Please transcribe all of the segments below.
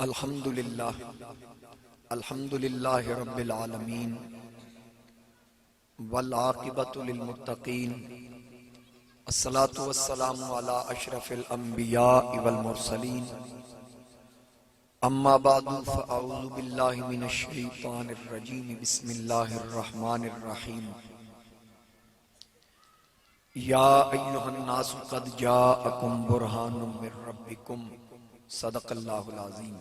الحمدللہ رب العالمین والعاقبۃ للمتقین الصلاة والسلام علی اشرف الانبیاء والمرسلین اما بعد فاعوذ باللہ من الشیطان الرجیم بسم اللہ الرحمن الرحیم یا ایہا الناس قد جاءکم برہان من ربکم صدق اللہ العظیم۔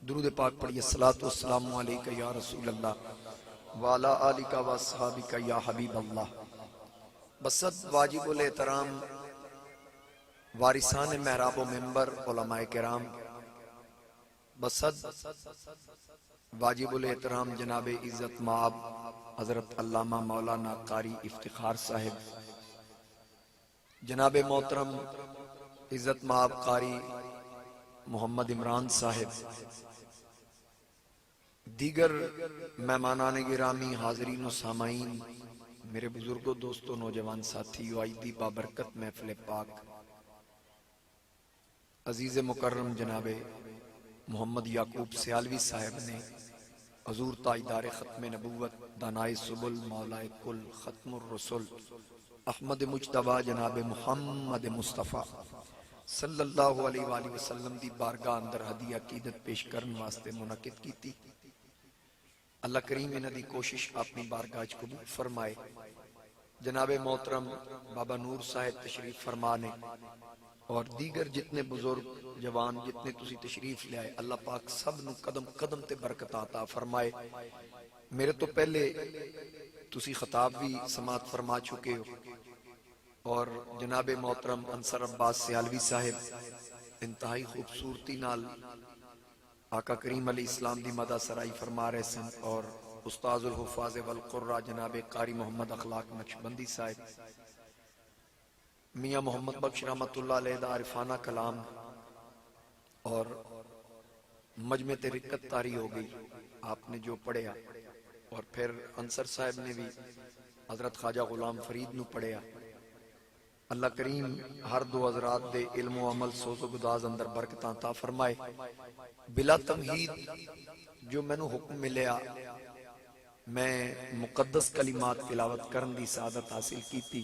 درود پاک پڑھیے۔ الصلاۃ والسلام علیک یا رسول اللہ وعلی آلک و اصحابک یا حبیب اللہ۔ بسد واجب الاحترام وارثان محراب و منبر علماء کرام، بسد واجب الاحترام جناب عزت مآب حضرت علامہ مولانا قاری افتخار صاحب، جناب محترم عزت مآب قاری محمد عمران صاحب، دیگر مہمانان گرامی، حاضرین و سامعین، میرے بزرگوں، دوستوں، نوجوان ساتھیو، آئیدی بابرکت محفل پاک، عزیز مکرم جناب محمد یعقوب سیالوی صاحب نے حضور تاجدار ختم نبوت، دانائے سبل، مولائے کل، ختم الرسل، احمد مجتبی جناب محمد مصطفیٰ صلی اللہ علیہ وآلہ وسلم دی بارگاہ اندر ہدیہ عقیدت پیش کرن واسطے منعقد کی تھی۔ اللہ کریم انہاں دی کوشش اپنی بارگاہ وچ قبول فرمائے۔ جناب محترم بابا نور صاحب تشریف فرمانے اور دیگر جتنے بزرگ جوان جتنے تسی تشریف لے آئے، اللہ پاک سب نو قدم قدم تے برکت عطا فرمائے۔ میرے تو پہلے تسی خطاب بھی سماعت فرما چکے ہو، اور جناب محترم انصر عباس سیالوی صاحب انتہائی خوبصورتی نال آقا کریم علیہ السلام دی مدح سرائی فرما رہے سن، اور استاذ الحفاظ والقرہ جناب قاری محمد اخلاق نقشبندی صاحب، میاں محمد بخش رحمت اللہ علیہ دا عارفانہ کلام، اور مجمع رکت طاری ہو گئی آپ نے جو پڑھیا، اور پھر انصر صاحب نے بھی حضرت خواجہ غلام فرید نو پڑھیا۔ اللہ کریم ہر دو حضرات دے علم و عمل سوز و گداز اندر برکتاں عطا فرمائے۔ بلا تمہید جو میں نو حکم ملیا، میں مقدس کلمات تلاوت کرن دی سعادت حاصل کی تھی،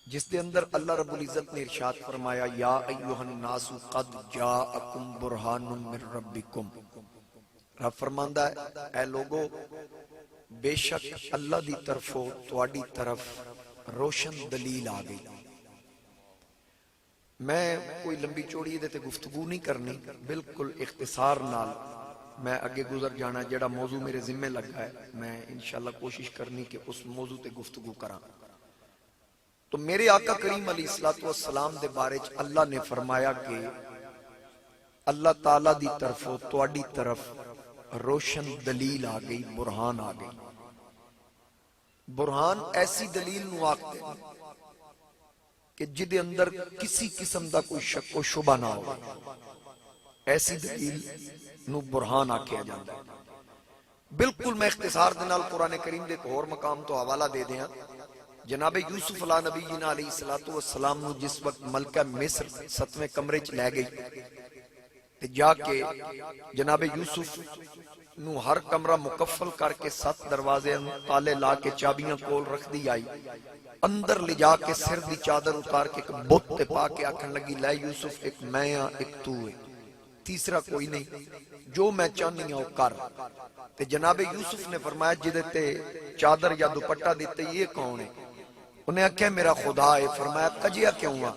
جس دے اندر اللہ رب العزت نے ارشاد فرمایا یا ایہا الناس قد جاءکم برہان من ربکم۔ رب فرماندہ ہے اے لوگو، بے شک اللہ دی طرفوں تواڈی طرف روشن دلیل آ گئی۔ میں کوئی لمبی چوڑی دے تے گفتگو نہیں کرنی، بالکل اختصار نال میں اگے گزر جانا۔ جڑا موضوع میرے ذمہ لگا ہے میں انشاءاللہ کوشش کرنی کہ اس موضوع تے گفتگو کراں۔ تو میرے آقا کریم علیہ السلام دے بارے چ اللہ نے فرمایا کہ اللہ تعالیٰ دی طرفوں تواڈی طرف روشن دلیل آ گئی، برہان آ گئی۔ برہان ایسی دلیل نو آکھتے ہیں کہ جدے اندر کسی قسم دا کوئی شک و شبہ نہ ہو، ایسی دلیل نو برہان آکھیا جاندہ ہے۔ بالکل میں اختصار دنال قرآن کریم دے ایک اور مقام تو حوالہ دے دیا۔ جناب یوسف علیہ نبی جنہ علیہ السلام نو جس وقت ملکہ مصر 7ویں کمرے چ لے گئی، جا کے جناب یوسف نو ہر کمرہ مکفل کر کے 7 دروازے تالے لا کے چابیاں کول رکھ دی آئی، اندر لے جا کے سر دی چادر اتار کے ایک بت تے پا کے آکھن لگی لے یوسف ایک میں ہاں ایک تو ہے، تیسرا کوئی نہیں، جو میں چاہنی ہوں کر۔ تے جناب یوسف نے فرمایا جدے تے چادر یا دوپٹہ دیتے یہ کون ہے؟ انہیں آکھیا میرا خدا ہے۔ فرمایا کجیا کیوں ہاں؟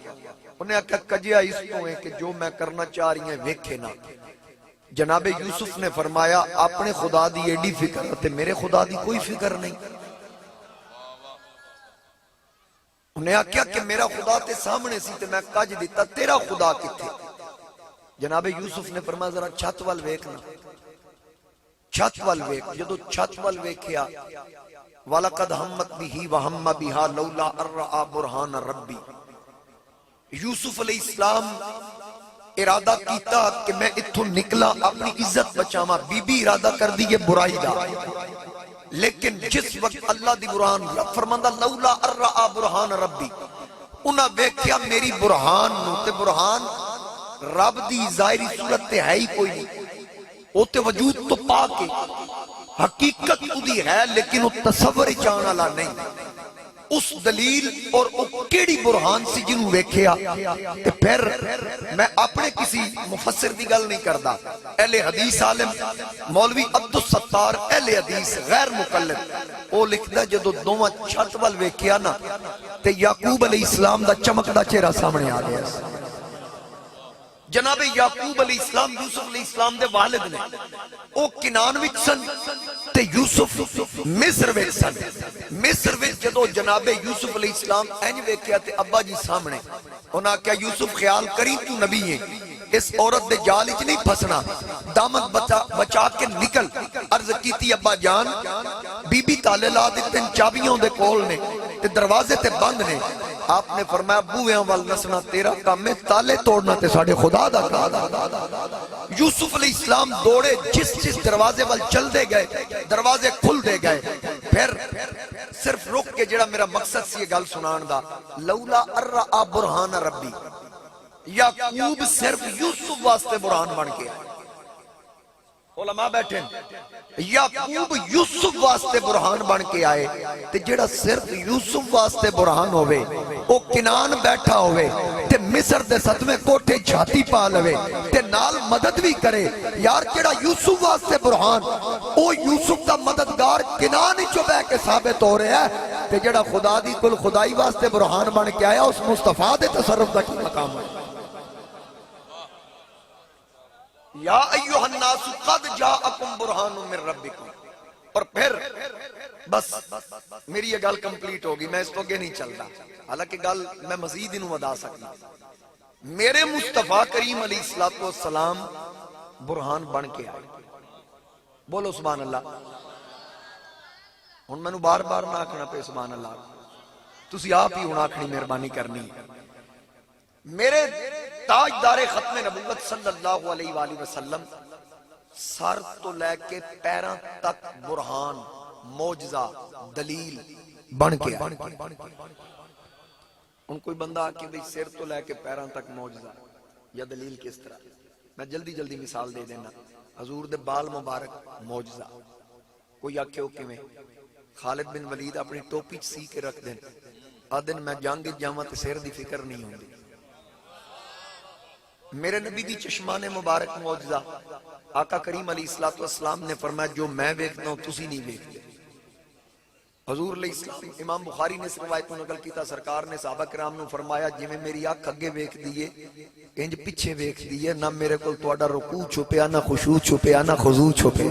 انہیں آکھیا کجیا اس کو ہے کہ جو میں کرنا چاہ رہی ہیں ویکھے نہ۔ جناب یوسف نے فرمایا اپنے خدا دی ایڈی فکر تے میرے خدا دی کوئی فکر نہیں۔ انہیں آکھیا کہ میرا خدا تے سامنے سی تے میں کج دیتا، تیرا خدا کتھے؟ جناب یوسف نے فرمایا ذرا چھت وال ویکھنا، چھت وال ویکھ۔ جدو چھت وال ویکھیا وَلَقَدْ هَمَّتْ بِهِ وَهَمَّ بِهَا لَوْلَا أَن رَأَىٰ بُرْهَانَ رَبِّي۔ یوسف علیہ السلام ارادہ کیتا کہ میں اتھوں نکلا اپنی عزت بچاما، بی بی ارادہ کر دیئے برائی دا، لیکن جس وقت اللہ دی برہان فرماندہ لولا ارآ برہان ربی، انہاں ویکھیا میری برہان نو، تے برہان رب دی ظاہری صورت تے ہے ہی کوئی نہیں، وہ تے وجود تو پا کے حقیقت دی ہے لیکن وہ تصور چاہنے والا نہیں۔ اس دلیل اور وہ کیڑی برہان سی جنہوں ویکھیا تے پھر میں اپنے کسی مفسر دی گل نہیں کردا، اہل حدیث عالم مولوی عبدالستار اہل حدیث غیر مقلد وہ لکھدا جدو دوواں چھت وال ویکھیا نا تے یعقوب علیہ السلام دا چمکدا چہرہ سامنے آ گیا۔ جناب یعقوب علیہ السلام یوسف علیہ السلام دے والد نے، او کنان وچ سن تے یوسف مصر وچ سن۔ مصر وچ جدو جناب یوسف علیہ السلام اینج ویکھیا تے ابا جی سامنے، انہاں کہا یوسف خیال کری تو نبی ہے، اس عورت دے جال وچ نہیں پھسنا، دامن بچا کے نکل۔ عرض کیتی ابا جان بی بی تالے لا دتن، چابیوں دے کول نے تے دروازے تے بند نے۔ آپ نے فرمایا بویاں وال نسنا تیرا کام ہے، تالے توڑنا تے ساڑھے خدا دا کام۔ یوسف علیہ السلام دوڑے، جس دروازے وال چل دے گئے دروازے کھل دے گئے۔ پھر صرف رک کے جڑا میرا مقصد سی یہ گل سنان دا، لولا ارآ برہان ربی، یعقوب صرف یوسف واسطے برہان بن کے علماء بیٹھے، یعقوب یوسف واسطے برہان بن کے آئے تے جڑا صرف یوسف واسطے برہان ہوئے او کنان بیٹھا ہوئے تے مصر دے ستویں کوٹھے جھاتی پا لوے تے نال مدد بھی کرے۔ یار جڑا یوسف واسطے برہان او یوسف دا مددگار کنان ہی جو بے کے ثابت ہو رہے ہیں تے جڑا خدا دی کل خدائی واسطے برہان بن کے آیا اس مصطفیٰ دے تصرف دا کی مقام ہے۔ یا ایوہ الناس قد جاءکم برہان من ربکم۔ اور پھر بس میری یہ گل کمپلیٹ ہوگی، میں اس کو آگے نہیں چلتا، حالانکہ گل میں مزید انہوں ادا سکتا۔ میرے مصطفیٰ کریم علیہ السلام برہان بن کے آئے، بولو سبحان اللہ۔ ہن میں نو بار بار نہ آکھنا پہ سبحان اللہ، تسی آپ ہی ہن آکھنی مہربانی کرنی۔ میرے تاجدار ختم نبوت صلی اللہ علیہ وآلہ وسلم سر تو لے کے پیران تک برہان، معجزہ، دلیل بن کے آئے۔ ان کوئی بندہ آکے بھئی سر تو لے کے پیران تک معجزہ یا دلیل کس طرح؟ میں جلدی مثال دے دینا۔ حضور دے بال مبارک معجزہ، کوئی آکے اوکے میں خالد بن ولید اپنی ٹوپی سی کے رکھ دیں، آدن میں جانگی جامعہ تے سر دی فکر نہیں ہوندی۔ میرے نبی دی چشمان مبارک معجزہ، آقا کریم علیہ السلام نے فرمایا جو میں ویکھنا ہوں تسی نہیں ویکھتے۔ حضور علیہ السلام، امام بخاری نے اس روایت کو نقل کیتا، سرکار نے صحابہ کرام نے فرمایا جی میں میری آنکھ اگے ویکھ دیئے انج پیچھے ویکھ دیئے، نہ میرے کول تہاڈا رکوع چھپیا، نہ خشوع چھپیا، نہ خضوع چھپیا۔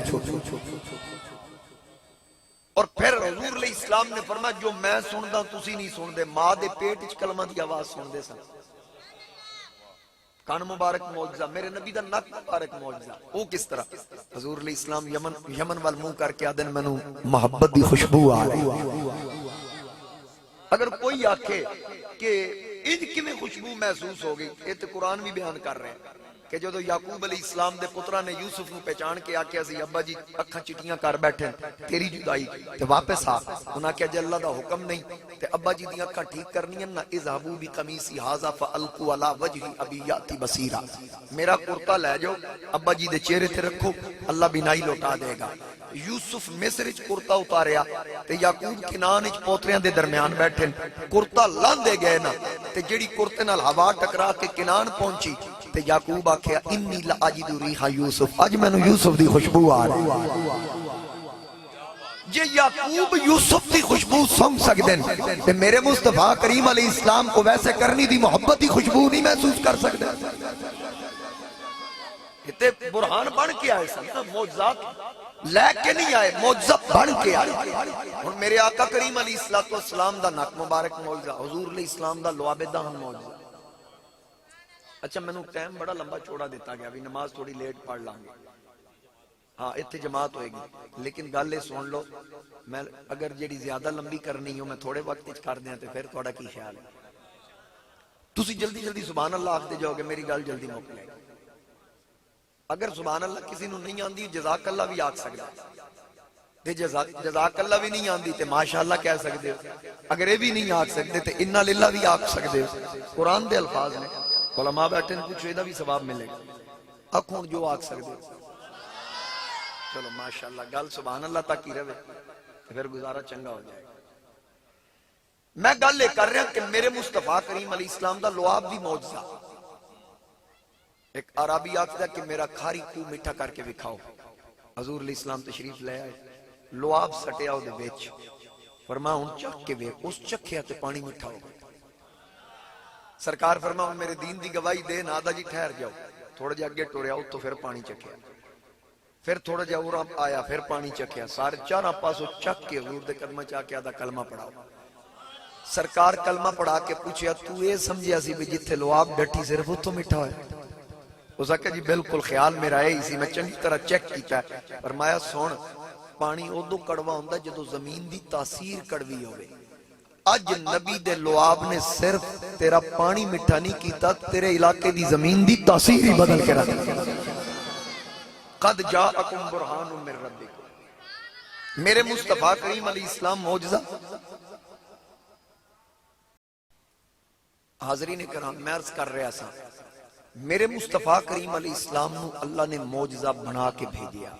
اور پھر حضور علیہ السلام نے فرمایا جو میں سندا تسی نہیں سندے، ماں دے پیٹ وچ کلمہ دی آواز سندے سن۔ کان مبارک معجزہ، میرے نبی دا نک مبارک معجزہ، وہ کس طرح؟ حضور علیہ السلام یمن وال منہ کر کے آدن منو محبت دی خوشبو آ رہی۔ اگر کوئی آکھے کہ ان کی میں خوشبو محسوس ہو گئی، یہ تو قرآن بھی بیان کر رہے ہیں کہ جو یعقوب علیہ السلام دے پترہ نے یوسف نو پہچان کے آکھیا سی ابا جی اکھاں چٹیاں کر بیٹھے تیری جدائی تے واپس آ، انہاں کہا جے اللہ دا حکم نہیں تے ابا جی دی اکھاں ٹھیک کرنی ہیں نا، اذهبوا بقمیصی ھذا فالقوا علی وجہ ابی یاتی بصیرا، میرا کرتا لے جاؤ ابا جی دے چہرے تے رکھو اللہ بینائی لوٹا دے گا۔ یوسف مصر وچ کرتا اتاریا تے یعقوب کنان وچ پوتریاں دے درمیان بیٹھے، کرتا لاندے گئے نا تے جڑی کرتے نال ہوا ٹکرا کے کنان پہنچی تے یعقوب آکھیا انی لاجد ریح یوسف، اج مینوں یوسف دی خوشبو آ رہی۔ جے یعقوب یوسف دی خوشبو سونگ سکدے تے میرے مصطفیٰ کریم علیہ السلام کو ویسے کرنی دی محبت دی خوشبو نہیں محسوس کر سکدے؟ تے برہان بن کے آئے سن، معجزات لے کے نہیں آئے، معجزہ بن کے آئے۔ اور میرے آقا کریم علیہ السلام دا نک مبارک معجزہ، حضور علیہ السلام دا لعاب دہن معجزہ۔ اچھا میں نے ٹائم بڑا لمبا چھوڑا دیتا گیا، ابھی نماز تھوڑی لیٹ پڑھ لیں گے، ہاں اتنے جماعت ہوئے گی، لیکن گل یہ سن لو، میں اگر جیڑی زیادہ لمبی کرنی ہوں میں تھوڑے وقت کر دیا تو پھر تھوڑا کی خیال ہے؟ تسی جلدی سبحان اللہ آکھتے جاؤ گے، میری گل جلدی موک لے گا۔ اگر سبحان اللہ کسی نو نہیں آندی جزاک اللہ بھی آکھ سکتا تے جزاک اللہ بھی نہیں آندی تے ماشاءاللہ کہہ سکتے ہو، اگر یہ بھی نہیں آکھ سکتے تے انا للہ بھی آکھ سکتے ہو، قرآن دے الفاظ نے۔ علماء بیٹھے ہیں کچھ یہ بھی ثواب ملے گا اکھوں جو آگ سکتے چلو ماشاءاللہ گل سبحان اللہ تک ہی رہے پھر گزارا چنگا ہو جائے گا میں گل یہ کر رہا کہ میرے مصطفیٰ کریم علیہ السلام دا لعاب بھی معجزہ ایک عربی آتا ہے کہ میرا کھاری کو میٹھا کر کے دکھاؤ حضور علیہ السلام تشریف لے آئے لعاب سٹیا دے وچ فرمایا ہن چکھ کے ویکھ اس چکھیا تے پانی میٹھا ہو گیا سرکار فرمایا میرے دین دی گواہی دے نادا جی ٹھہر جاؤ تھوڑا جا اگے ٹوریا تو پھر پانی چکھیا پھر تھوڑا جا اور آیا پھر پانی چکھیا سارے چاروں پاسوں چکھ کے حضور دے قدمہ چا کے آدھا کلمہ پڑھاؤ سرکار کلمہ پڑھا کے پوچھیا تو یہ سمجھیا سی بھی جتھے لعاب ڈٹھی صرف اتھوں میٹھا ہوئے اس کہا جی بالکل خیال میرا ہے اسی میں چنگی طرح چیک کیتا ہے فرمایا سن پانی ادو کڑوا ہوندا جدو زمین دی تاثیر کڑوی ہوئے اج نبی دے لعاب نے صرف تیرا پانی مٹھا نہیں کیتا تیرے علاقے دی زمین دی تاثیر ہی بدل کے رکھ قد جاءکم برہان من ربکم میرے مصطفیٰ کریم علیہ السلام معجزہ حاضرین کرام میں عرض کر رہا سا میرے مصطفیٰ کریم علیہ السلام نو اللہ نے معجزہ بنا کے بھیجیا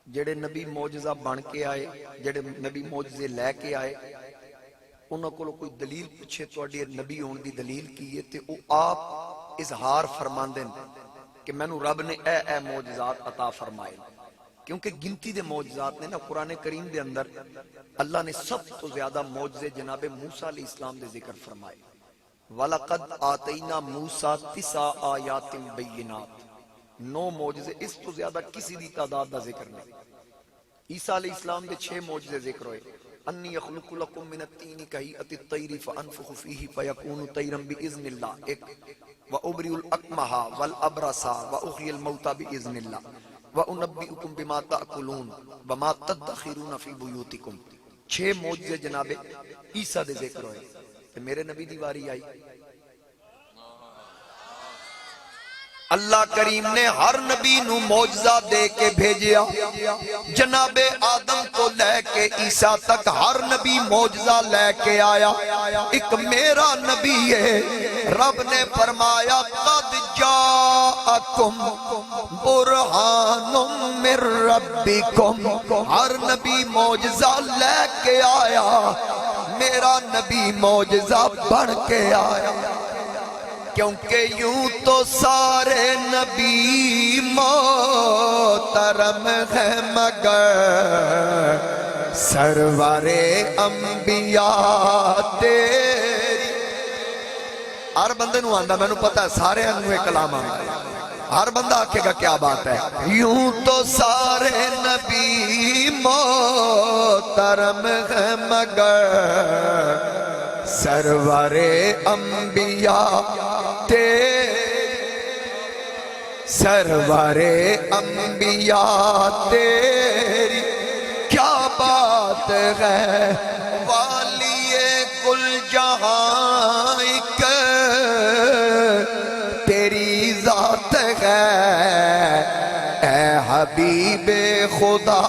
جڑے نبی معجزہ بن کے آئے جڑے نبی معجزے لے کے آئے انہوں کو کوئی دلیل پوچھے توڑی نبی ہون دی دلیل کی ہے تے او آپ اظہار فرماندیں کہ میں نو رب نے اے معجزات عطا فرمائے کیونکہ گنتی دے معجزات نے نا قرآن کریم دے اندر اللہ نے سب تو زیادہ معجزے جناب موسیٰ علیہ السلام دے ذکر فرمائے وَلَقَدْ آتَيْنَا مُوسَىٰ 9 آیات بینات 9 معجزے اس تو زیادہ کسی دی تعداد دا ذکر نہیں عیسیٰ علیہ السلام دے 6 معجزے ذکر ہوئے انی یخلق لکم من الطین کہیئت الطیر فانفخ فیہ فیکون طیرا بإذن اللہ ایک وَأُبْرِئُ الْأَكْمَحَ وَالْأَبْرَصَ وَأُحْيِي الْمَوْتَى بإذن اللہ وَأُنَبِّئُكُم بِمَا تَأْكُلُونَ وَمَا تَدَّخِرُونَ فِي بُيُوتِكُم 6 معجزے جناب عیسیٰ دے ذکر ہوئے تو میرے نبی دی واری آئی اللہ کریم نے ہر نبی نو معجزہ دے کے بھیجیا جناب آدم کو لے کے عیسیٰ تک ہر نبی معجزہ لے کے آیا ایک میرا نبی ہے رب نے فرمایا قد جاءکم برہان من ربکم ہر نبی معجزہ لے کے آیا میرا نبی معجزہ بڑھ کے آیا کیونکہ یوں تو سارے نبی محترم ہیں مگر سرور انبیاء تیری ہر بندے نو آندہ میں نو پتا ہے سارے انوے کلام آندہ ہر بندہ آکھے گا کیا بات ہے یوں تو سارے نبی محترم ہیں مگر سرور انبیاء سرور انبیاء تیری کیا بات ہے والی کل جہاں ایک تیری ذات ہے اے حبیب خدا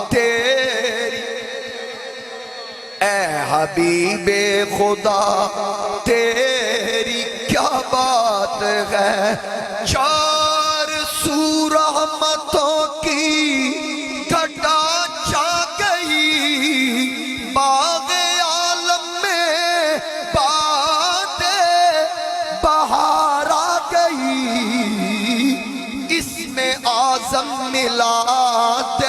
تیری اے حبیب خدا تیری کیا بات ہے 400 رحمتوں کی گھٹا چھا گئی باغ عالم میں باد بہار آ گئی اس میں اعظم میلاد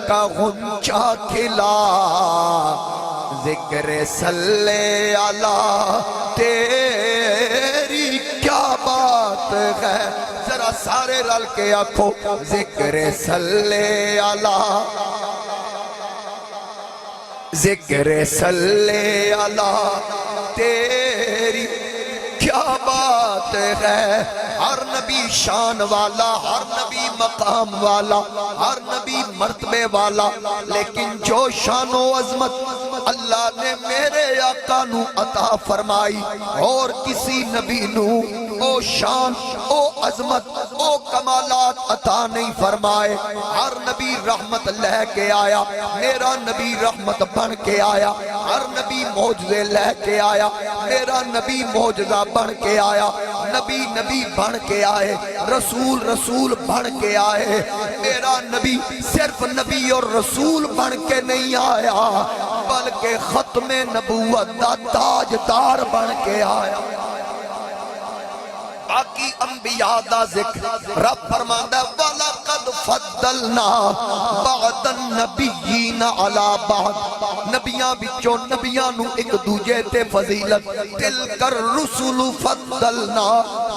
کا غنچہ کھلا ذکر صلی اللہ تیری کیا بات ہے ذرا سارے رل کے آنکھو ذکر صلی اللہ ذکر صلی اللہ تیری کیا بات ہے ہر نبی شان والا ہر نبی مقام والا ہر نبی مرتبے والا لیکن جو شان و عظمت اللہ نے میرے آقا نو عطا فرمائی اور کسی نبی نو او شان او عظمت او کمالات عطا نہیں فرمائے. ہر نبی رحمت لے کے آیا، میرا نبی رحمت بن کے آیا. ہر نبی معجزے لے کے آیا، میرا نبی معجزہ بن کے آیا. نبی نبی بن کے آئے، رسول رسول بن کے آئے. میرا نبی صرف نبی اور رسول بن کے نہیں آیا بلکہ ختم نبوت دا تاجدار بن کے آیا. باقی انبیاء دا ذکر رب فرماندا ہے وَلَقَدْ فَضَّلْنَا بَعْضَ النَّبِيِّينَ عَلَى بَعْضٍ. نبیاں بچوں نبیاں نو ایک دوجے تے فضیلت. تِلْكَ الرُّسُلُ فَضَّلْنَا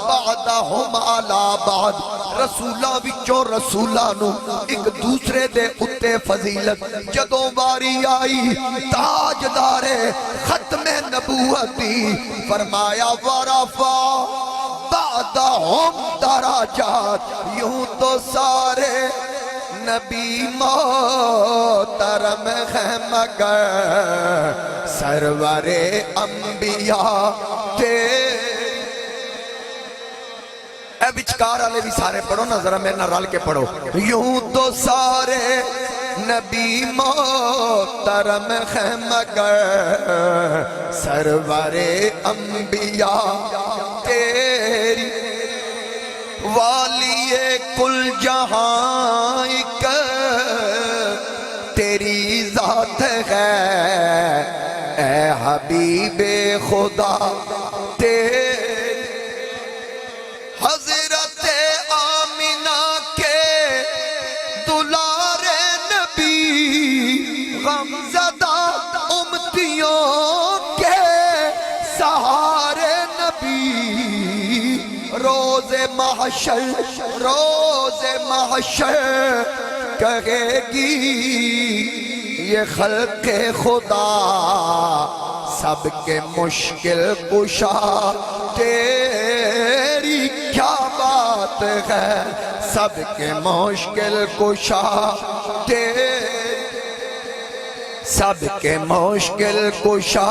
بَعْضَهُمْ عَلَى بَعْضٍ. رسولاں بچوں رسولاں نو ایک دوسرے دے اتے فضیلت. جدوں باری آئی تاجدار ختم نبوت دی فرمایا وَرَفَعَ بعدہم دراجات. یوں تو سارے نبی محترم ہیں مگر سرور انبیاء تھے. اے بچکار والے بھی سارے پڑھو نا ذرا میرے نہ رل کے پڑھو. یوں تو سارے نبی محترم ہیں مگر سرور انبیاء تیری والی کل جہاں ایک تیری ذات ہے اے حبیب خدا. تیری حضرت آمینہ کے دلار نبی غمزدہ امتیوں کے سہارے نبی. روز محشر کہے گی یہ خلق خدا سب کے مشکل کشا. تیری کیا بات ہے سب کے مشکل کشا. سب کے مشکل کشا.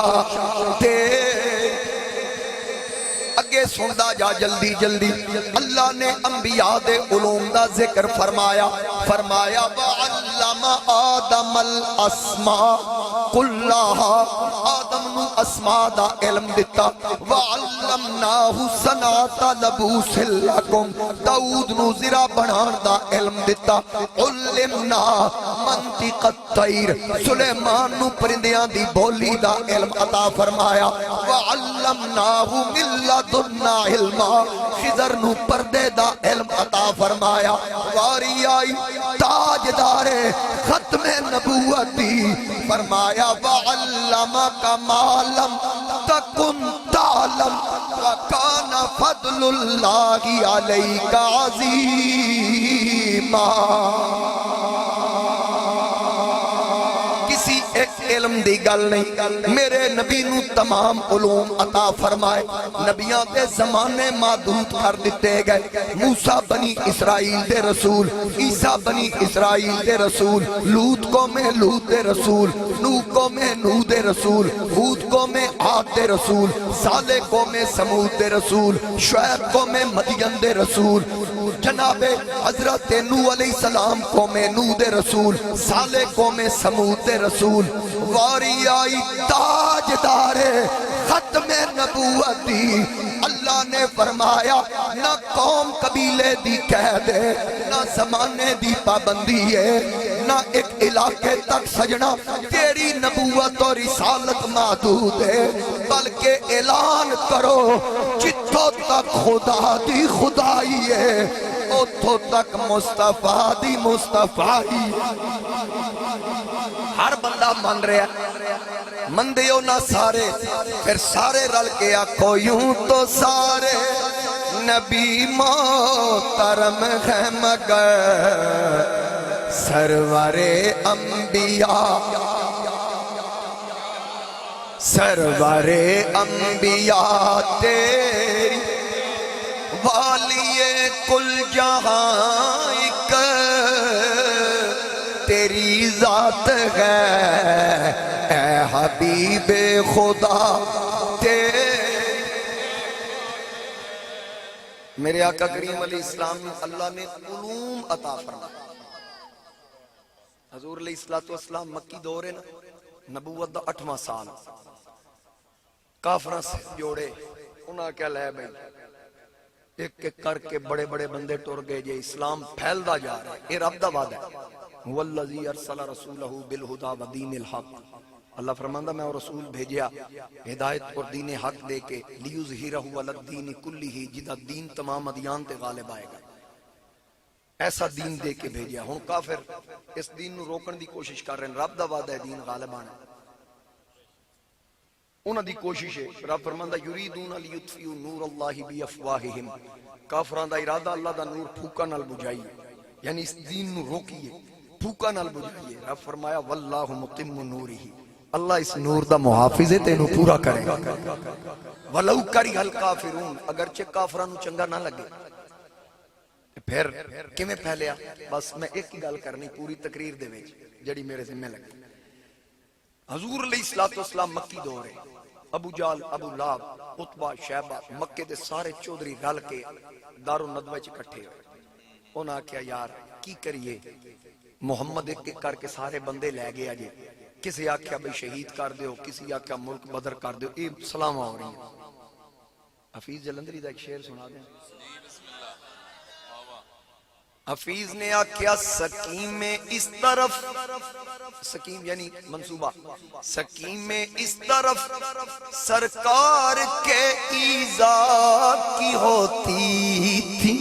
اگے سندا جا جلدی جلدی. اللہ نے انبیاء دے علوم دا ذکر فرمایا. فرمایا وَعَلَّمَ آدَمَ الْأَسْمَاءَ كُلَّهَا. آدم نو اسماء دا علم دتا. وَعَلَّمْنَاهُ صَنْعَةَ لَبُوسٍ لَكُمْ. داؤد نو زرا بنان دا علم دتا. عُلِّمْنَا مَنْطِقَ الطَّيْرِ. سلیمان نو پرندیاں دی بولی دا علم عطا فرمایا. وَعَلَّمْنَاهُ مِن لَدُنَّا علما. خضر نو پردے دا علم عطا فرمایا. واری آئی تاجدار ختم نبوت دی فرمایا وَعَلَّمَكَ مَا لَمْ تَكُنْ تَعْلَمْ وَكَانَ فَضْلُ اللَّهِ عَلَيْكَ عَظِيمًا. کسی ایک علم دی گل نہیں، میرے نبی نو تمام علوم عطا فرمائے. نبیاں دے زمانے محدود کر دیتے گئے. موسیٰ بنی اسرائیل دے رسول، عیسیٰ بنی اسرائیل دے رسول، لوط قوم لوط دے رسول، نوح قوم نوح دے رسول، ہود قوم عاد دے رسول، صالح قوم سمود دے رسول، شعیب قوم مدین دے رسول، جناب حضرت نوح علیہ السلام قوم نوح دے رسول، صالح قوم سمود دے رسول. واری آئی تاجدار ختم نبوت دی. اللہ نے فرمایا نہ قوم قبیلے دی قید ہے، نہ زمانے دی پابندی ہے، نہ ایک علاقے تک سجنا. تیری نبوت اور رسالت محدود ہے، بلکہ اعلان کرو جتوں تک خدا دی خدائی ہے اتھوں تک مصطفیٰ دی مصطفیٰ. ہر بندہ مان رہا ہے، من دیو نہ سارے، پھر سارے رل کے آکھو یوں تو سارے نبی محترم ہیں مگر سرور انبیاء. سرور انبیاء تیری والی کل جہاں ایک تیری ذات ہے اے حبیب خدا میرے آقا کریم علیہ السلام نے اللہ نے علوم عطا فرمایا. حضور علیہ السلام مکی دور ہے نا، نبوت دا 8واں سال، کافراں سے جوڑے انہاں کیا لے بھائی ایک ایک کر کے بڑے بڑے بندے ٹر گئے جے اسلام پھیلدا جا رہا ہے. یہ رب دا وعدہ ہے، هو الذی ارسل رسولہ بالہدی ودین الحق. اللہ فرماندا میں اور رسول بھیجیا ہدایت اور دین حق دے کے لیظہرہ علی الدین کلہ، جدا دین تمام ادیان تے غالب آئے گا. ایسا دین دے کے بھیجیا. ہن کافر اس دین نو روکن دی کوشش کر رہے ہیں. رب دا وعدہ ہے دین غالب آنا، انہاں دی کوشش ہے. رب فرماندا یریدون لیطفئوا نور اللہ بافواہہم، کافراں دا ارادہ اللہ دا نور پھوکا نال بجھائیے، یعنی اس دین نو روکیے، پھوکا نال بجھائیے. رب فرمایا واللہ متم نورہ، اللہ اس نور دا محافظ ہے تینوں پورا کرے گا. ولو کرہ الکافرون، اگرچہ کافراں نو چنگا نہ لگے. پھر کیویں پھیلیا؟ بس میں ایک ہی گل کرنی پوری تقریر دے وچ جڑی میرے ذمہ لگی. حضور علیہ السلام مکی دور ہے، ابو جال، ابو لہب، عتبہ، شیبہ، مکے دے سارے چودھری رل کے دارالندوہ وچ اکٹھے ہوئے. انہاں کیا یار کی کریے، محمد ایک ایک کر کے سارے بندے لے گیا جی. کسی آکھیا بھئی شہید کر دیو، کسی آکھیا ملک بدر کر دیو. یہ سلامہ ہو رہی ہیں. حفیظ جلندری دا ایک شعر سنا دیں. حفیظ نے آکھیا سکیم میں اس طرف، سکیم یعنی منصوبہ، سکیم میں اس طرف سرکار کے ایذا کی ہوتی تھی.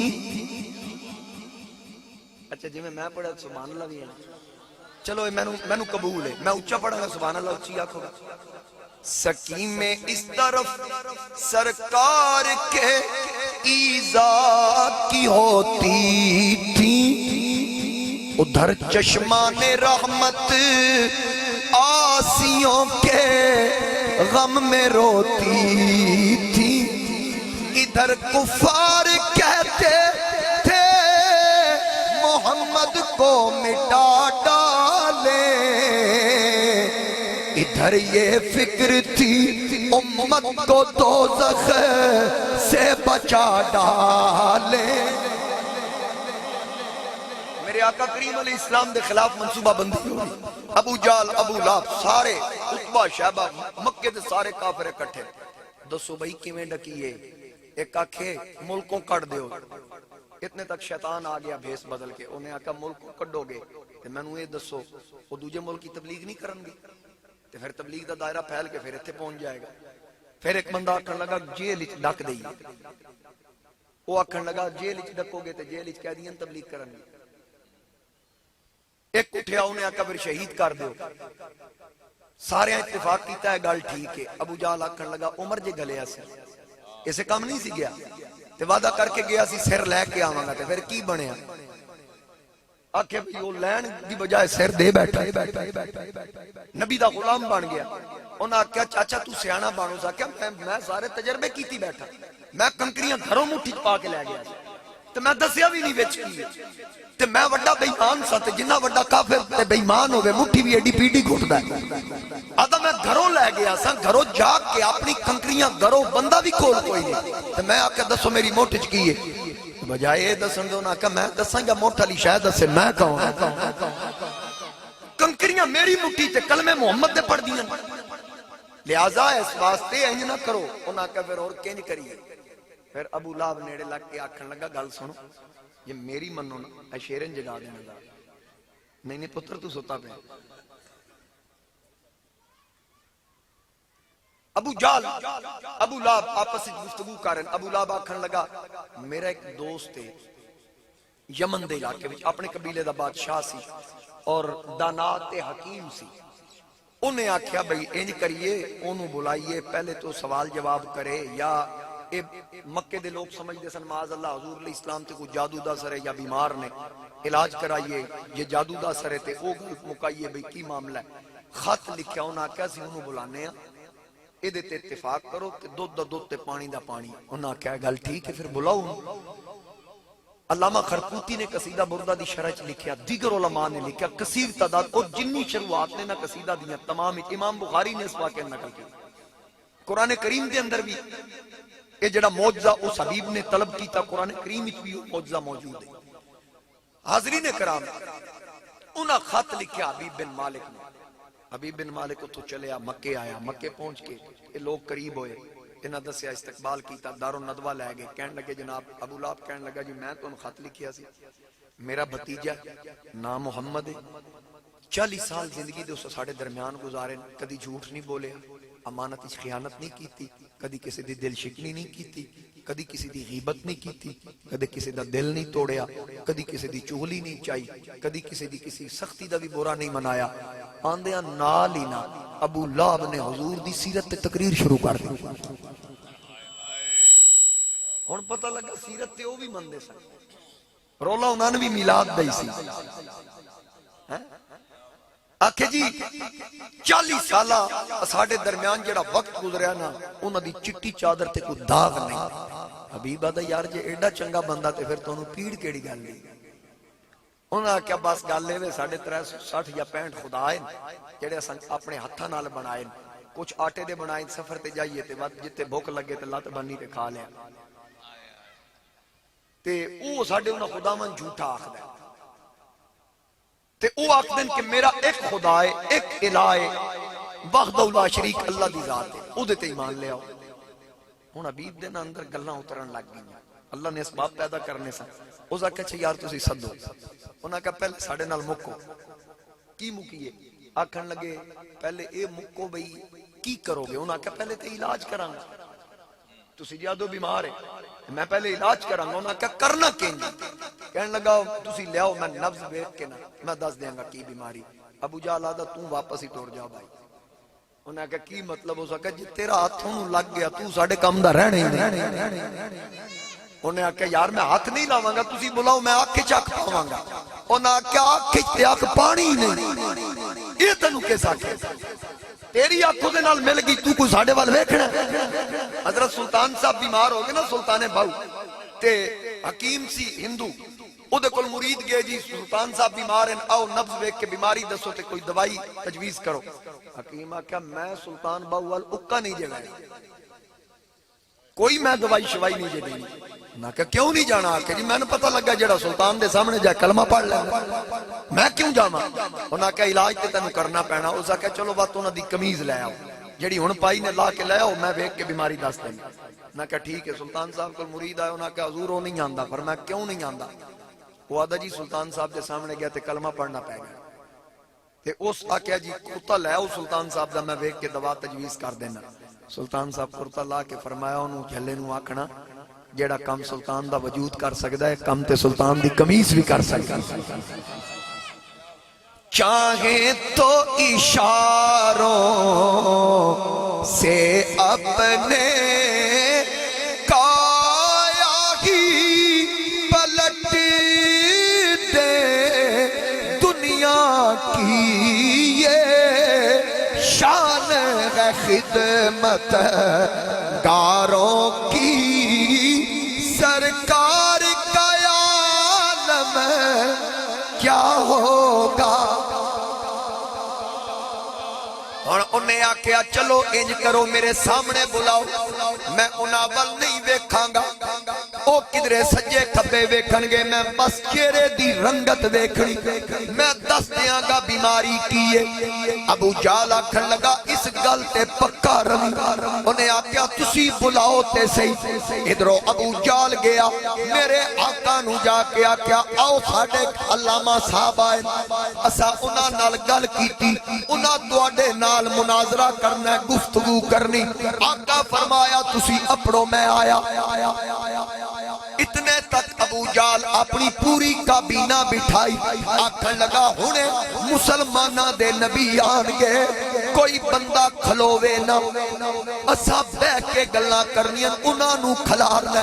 اچھا جی میں پڑھا سبحان اللہ بھی ہے، چلو میں نو قبول ہے، میں اچھا پڑھا گا سبحان اللہ اچھی آکھو گا. سکیم میں اس طرف سرکار کے ایذا کی ہوتی تھی، ادھر چشمان رحمت آسیوں کے غم میں روتی تھی. ادھر کفار کہتے تھے محمد کو مٹا ڈالیں، ادھر یہ فکر تھی امت کو دوزخ سے بچا ڈالیں. میرے آقا کریم علیہ السلام دے خلاف منصوبہ بندی ہوئی. ابو جال، ابو لہب، سارے عتبہ، شیبہ، مکے دے سارے کافر اکٹھے. دسو بھائی کیویں ڈکیے؟ ایک آکھے ملکوں کٹ دیو. اتنے تک شیطان آ گیا بھیس بدل کے. انہیں آکھا ملک کو کڈو گے تے مینوں یہ دسو وہ دوجے ملک کی تبلیغ نہیں کرن گی؟ تے پھر تبلیغ دا دائرہ پھیل کے پھر اتنے پہنچ جائے گا. پھر ایک بندہ آکھن لگا جیل وچ ڈک دئیے. وہ آکھن لگا جیل وچ ڈکو گے تے جیل وچ قیدیاں تبلیغ کرن گے. ایک اٹھیا انہیں آکھا پھر شہید کر دیو. سارے اتفاق کیتا ہے گل ٹھیک ہے. ابو جہل آکھن لگا عمر جے گلیا سی اسے کام نہیں سی گیا تے وعدہ کر کے گیا سی سر لے کے آواں گا تے پھر کی بنیا؟ آکھے بھی وہ لین دی بجائے سر دے بیٹھا نبی دا غلام بن گیا. انہاں آکھیا چاچا تو سیاںا بانو سا کہ میں سارے تجربے کیتی بیٹھا، میں کنکریاں گھروں مٹھی پا کے لے گیا تے میں دسیا بھی نہیں وچ کی تے میں وڈا بے ایمان سا تے جنہ وڈا کافر تے بے ایمان ہوے مٹھی بھی ایڈی پیڈی گھٹدا ہے. آدھا میں گھروں لے گیا سا، گھروں جا کے اپنی کنکریاں گھروں بندہ بھی کھول کوئی نہیں تے میں آکھیا دسو میری موٹھ وچ کی ہے؟ بجائے دسن دو نہ کہ میں دساں گا موٹھ علی شاید دسے میں کہوں کنکریاں میری مٹھی تے کلمے محمد دے پڑھ دیاں. لہذا اس واسطے انج نہ کرو. انہاں کہ پھر اور کینج کریے؟ پھر ابو لہب نیڑے لگ کے آکھن لگا گل سنو یہ میری منو نا اے شیرن جگا دینا گا. نہیں پتر تو ستا پہ. ابو جال، ابو لہب آپس میں گفتگو کرن. ابو لہب آکھن لگا میرا ایک دوست ہے یمن دے علاقے وچ، اپنے قبیلے دا بادشاہ سی اور دانات حکیم سی. انہیں آکھیا بھئی انج کریے انہوں بلائیے پہلے تو سوال جواب کرے یا مکے دے لوگ سمجھ دے سن معاذ اللہ حضور علیہ السلام تے کوئی جادو دا سر ہے یا بیمار نے علاج کرائیے، یہ جادو دا سر ہے تے او گل مکائیے بھئی کی معاملہ ہے. خط لکھیا انہاں آکھیا سی انہوں بلانے ہیں ادھے تے اتفاق کرو کہ دودھ دا دودھ تے پانی دا پانی. انہاں کہا گل ٹھیک ہے پھر بلاؤ. علامہ خرقوتی نے قصیدہ بردہ دی شرح چ لکھیا، دیگر علماء نے لکھیا، کثیر تعداد اور جنی شروعات نے نہ قصیدہ دیا تمام امام بخاری نے اس واقعہ نقل کیا۔ قرآن کریم دے اندر بھی یہ جڑا معجزہ اس حبیب نے طلب کیتا، قرآن کریم وچ بھی وہ معجزہ موجود ہے۔ حاضرین کرام، انہاں خط لکھیا حبیب بن مالک نے۔ حبیب بن مالک اتھوں چلیا، مکے آیا، مکے پہنچ کے یہ لوگ قریب ہوئے، انہاں دسیا، استقبال کیتا، دار الندوہ لے گئے، کہنے لگے جناب ابو لہب کہنے لگا جی میں تو خط لکھیا سی، میرا بھتیجا نام محمد ہے، 40 سال زندگی دے اس ساڑھے درمیان گزارے، کدی جھوٹ نہیں بولے، امانت اچ خیانت نہیں کیتی، کدی کسی دی دل شکنی نہیں کیتی، کدی کسی دی غیبت نہیں کیتی، کدی کسی دا دل نہیں توڑیا، کدی کسی دی چغلی نہیں چائی، کدی کسی دی کسی سختی دا بھی برا نہیں منایا۔ آندیاں نال ہی نہ ابو لہب نے حضور دی سیرت تے تقریر شروع کر دی۔ ہن پتہ لگا سیرت تے او بھی مندے سن، رولا انہاں نے بھی میلاد دئی سی۔ آکھے جی 40 سالہ ساڑھے درمیان جڑا وقت گزریا نا، انہاں دی چٹی چادر تے کوئی داغ نہیں۔ حبیب آدھا یار جے ایڈا چنگا بندہ تے پھر تو انہوں پیڑ کیڑی گل نہیں۔ انہاں کیا بس گل لے 360 یا 65 خدا ہیں جڑے اپنے ہتھاں نال بنائے، کچھ آٹے دے بنائے، سفر تے جائیے تے جتے بھوک لگے تے لت بنی تے کھا لیا، تے او ساڈے انہاں خداواں جھوٹا آکھدا ہے، تے او آکھدن کہ میرا ایک خدا ہے، ایک الہ ہے، وحدہ لا شریک اللہ دی ذات ہے، او دے تے ایمان لے آؤ۔ ہن حبیب دے اندر گلاں اترن لگ گئیں، اللہ نے اسباب پیدا کرنے سن۔ اس آکھے اچھا یار تسی سدو، انہاں کہا پہلے ساڑھے نال مکو، کی مکیے؟ آکھن لگے پہلے اے مکو بھئی کی کرو گے؟ انہاں کہا پہلے تے علاج کرانگا، تسی جادو بیمار ہے میں پہلے علاج کرانگا۔ انہاں کہا کرنا کینجی؟ کہنے لگا تسی لے آؤ میں نبض بیٹھ کے نا میں دس دیاں گا کی بیماری۔ ابو جہل آدھا توں واپس ہی ٹور جاؤ بھائی۔ انہاں کہا کی مطلب؟ ہو سکا جی تیرا ہاتھوں لگ گیا تو ساڑھے کم دا رہنے ہی نہیں۔ انہیں آکھا یار میں ہاتھ نہیں لاواں گا، تسی بلاؤ میں آنکھ چاک پاواں گا۔ انہیں آکھا آنکھ تے آنکھ پانی نہیں، یہ تنو کیسا آکھے تیری آنکھوں دے نال مل گئی تو کوئی ساڑھے وال ویکھنا۔ حضرت سلطان صاحب بیمار ہو گئے نا، سلطان باؤ تے حکیم سی ہندو، او دے کل مرید گئے جی سلطان صاحب بیمار ہیں، آؤ نبض بیک کے بیماری دسو تے کوئی دوائی تجویز کرو۔ حکیم آکھا میں سلطان باؤ وال اکا نہیں جے گئے، کوئی میں دوائی شوائی نہیں جے دینی۔ نہ کہ کیوں نہیں جانا؟ کہ جی میں نے پتہ لگا جڑا سلطان دے سامنے جائے کلمہ پڑھ لے میں کیوں جاواں؟ انہاں کہا علاج تے تینوں کرنا پینا۔ اس کہا چلو بات انہاں دی قمیض لے آؤ جڑی ہن پائی نے لا کے لے آؤ، میں ویکھ کے بیماری دس دینی۔ نہ کہ ٹھیک ہے۔ سلطان صاحب کو مرید آئے، انہاں کہا حضور وہ نہیں آندا۔ فرمایا کیوں نہیں آندا؟ وہ آدھا جی سلطان صاحب دے سامنے گیا تے کلمہ پڑھنا پے گیا تے اس آکھیا جی کرتا لے آؤ سلطان صاحب دا، میں ویکھ کے دوا تجویز کر دینا۔ سلطان صاحب کرتا لا کے فرمایا انہوں جھلے نو آکھنا جیڑا کم سلطان دا وجود کر سکتا ہے کم تے سلطان دی قمیض بھی کر سکتا ہے۔ چاہے تو اشاروں سے اپنے کایا ہی پلٹ دے، دنیا کی یہ شان ہے خدمت گاروں کی، سرکار کا عالم کیا ہوگا۔ اور انہیں آکھیا چلو انج کرو میرے سامنے بلاؤ، میں انہاں ول نہیں ویکھاں گا، او کدرے سجے کھبے ویکھن گے، میں بس چہرے دی رنگت ویکھنی، میں دس دیاں گا بیماری کیے۔ ابو جہل آکھن لگا اس گل تے پکا روی۔ انہیں آکھیا تسی بلاؤ تے صحیح۔ ادھروں ابو جہل گیا، میرے آقا نو جا کے آکھیا آؤ ساڈے علامہ صاحب آئے، اسا انہاں نال گل کیتی، انہاں تواڈے نال مناظرہ کرنا، گفتگو کرنی۔ آقا فرمایا تسی اپڑو میں آیا۔ اتنے تک ابو جہل اپنی پوری کابینہ بٹھائی، آکھن لگا ہونے مسلمانہ دے نبی آن گے، کوئی بندہ کھلوے نہ، اسا بہ کے گلاں کرنیاں انہاں نو کھلارنا،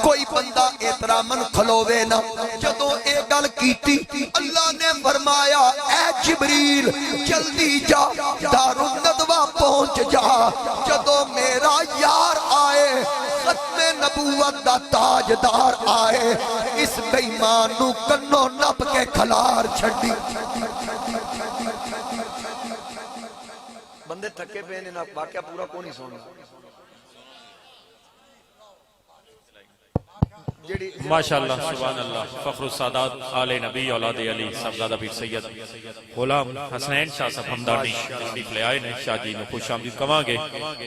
کوئی بندہ احترامن کھلوے نہ۔ جدوں اے گل کیتی اللہ نے فرمایا اے جبریل جلدی جا دار الندوہ پہنچ جا، جدوں میرا یار آئے ختم نبوت دا تاجدار آئے اس بے ایمان نو کنو نپ کے کھلار چھڑی بندے تھکے پہ نے نا واقعہ پورا کو نہیں سونا ماشاءاللہ سبحان اللہ فخر السادات آل نبی اولاد علی صاحبزادہ پیر سید غلام حسنین شاہ صاحب ہمدانی تشریف لے آئے نے شاہ جی نے خوش آمدید کماں گے